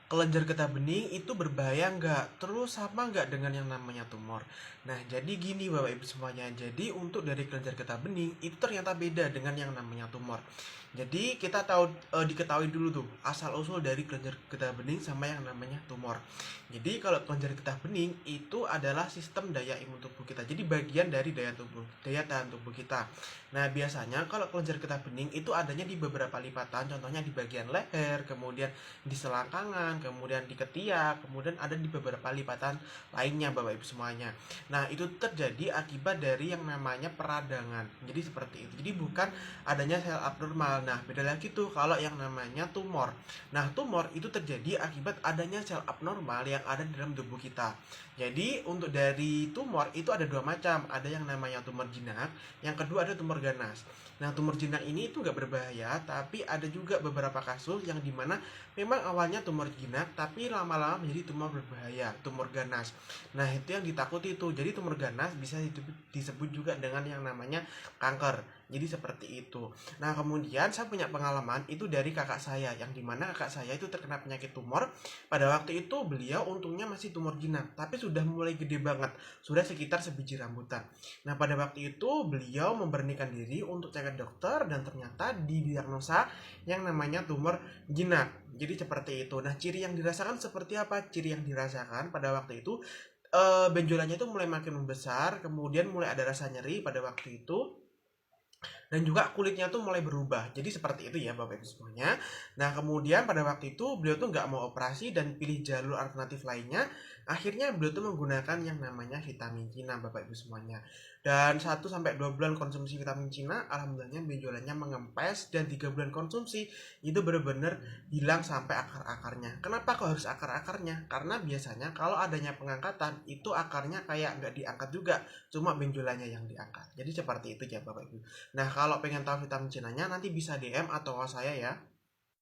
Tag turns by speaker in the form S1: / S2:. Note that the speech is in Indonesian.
S1: Kelenjar getah bening itu berbahaya nggak? Terus sama nggak dengan yang namanya tumor? Nah, jadi gini Bapak Ibu semuanya. Jadi untuk dari kelenjar getah bening itu ternyata beda dengan yang namanya tumor. Jadi kita tahu diketahui dulu tuh asal usul dari kelenjar getah bening sama yang namanya tumor. Jadi kalau kelenjar getah bening itu adalah sistem daya imun tubuh kita. Jadi bagian dari daya tahan tubuh kita. Nah, biasanya kalau kelenjar getah bening itu adanya di beberapa lipatan, contohnya di bagian leher, kemudian di selangkangan, kemudian di ketiak, kemudian ada di beberapa lipatan lainnya Bapak Ibu semuanya. Nah, itu terjadi akibat dari yang namanya peradangan. Jadi seperti itu. Jadi bukan adanya sel abnormal. Nah, beda lagi tuh kalau yang namanya tumor. Nah, tumor itu terjadi akibat adanya sel abnormal yang ada di dalam tubuh kita. Jadi, untuk dari tumor itu ada dua macam. Ada yang namanya tumor jinak, yang kedua ada tumor ganas. Nah, tumor jinak ini itu nggak berbahaya, tapi ada juga beberapa kasus yang dimana memang awalnya tumor jinak, tapi lama-lama menjadi tumor berbahaya, tumor ganas. Nah, itu yang ditakuti itu. Jadi tumor ganas bisa disebut juga dengan yang namanya kanker. Jadi seperti itu. Nah, kemudian saya punya pengalaman itu dari kakak saya, yang dimana kakak saya itu terkena penyakit tumor. Pada waktu itu beliau untungnya masih tumor jinak, tapi sudah mulai gede banget, sudah sekitar sebiji rambutan. Nah, pada waktu itu beliau memberanikan diri untuk cek ke dokter dan ternyata didiagnosa yang namanya tumor jinak. Jadi seperti itu. Nah, ciri yang dirasakan seperti apa? Ciri yang dirasakan pada waktu itu benjolannya itu mulai makin membesar, kemudian mulai ada rasa nyeri pada waktu itu, dan juga kulitnya tuh mulai berubah. Jadi seperti itu ya Bapak Ibu semuanya. Nah, kemudian pada waktu itu beliau tuh nggak mau operasi dan pilih jalur alternatif lainnya. Akhirnya beliau tuh menggunakan yang namanya vitamin Cina Bapak Ibu semuanya. Dan 1 sampai 2 bulan konsumsi vitamin Cina, alhamdulillahnya benjolannya mengempes, dan 3 bulan konsumsi itu benar-benar hilang sampai akar-akarnya. Kenapa kok harus akar-akarnya? Karena biasanya kalau adanya pengangkatan itu akarnya kayak nggak diangkat juga, cuma benjolannya yang diangkat. Jadi seperti itu ya Bapak Ibu. Nah, kalau pengen tahu vitamin C-nya nanti bisa DM atau WA saya ya.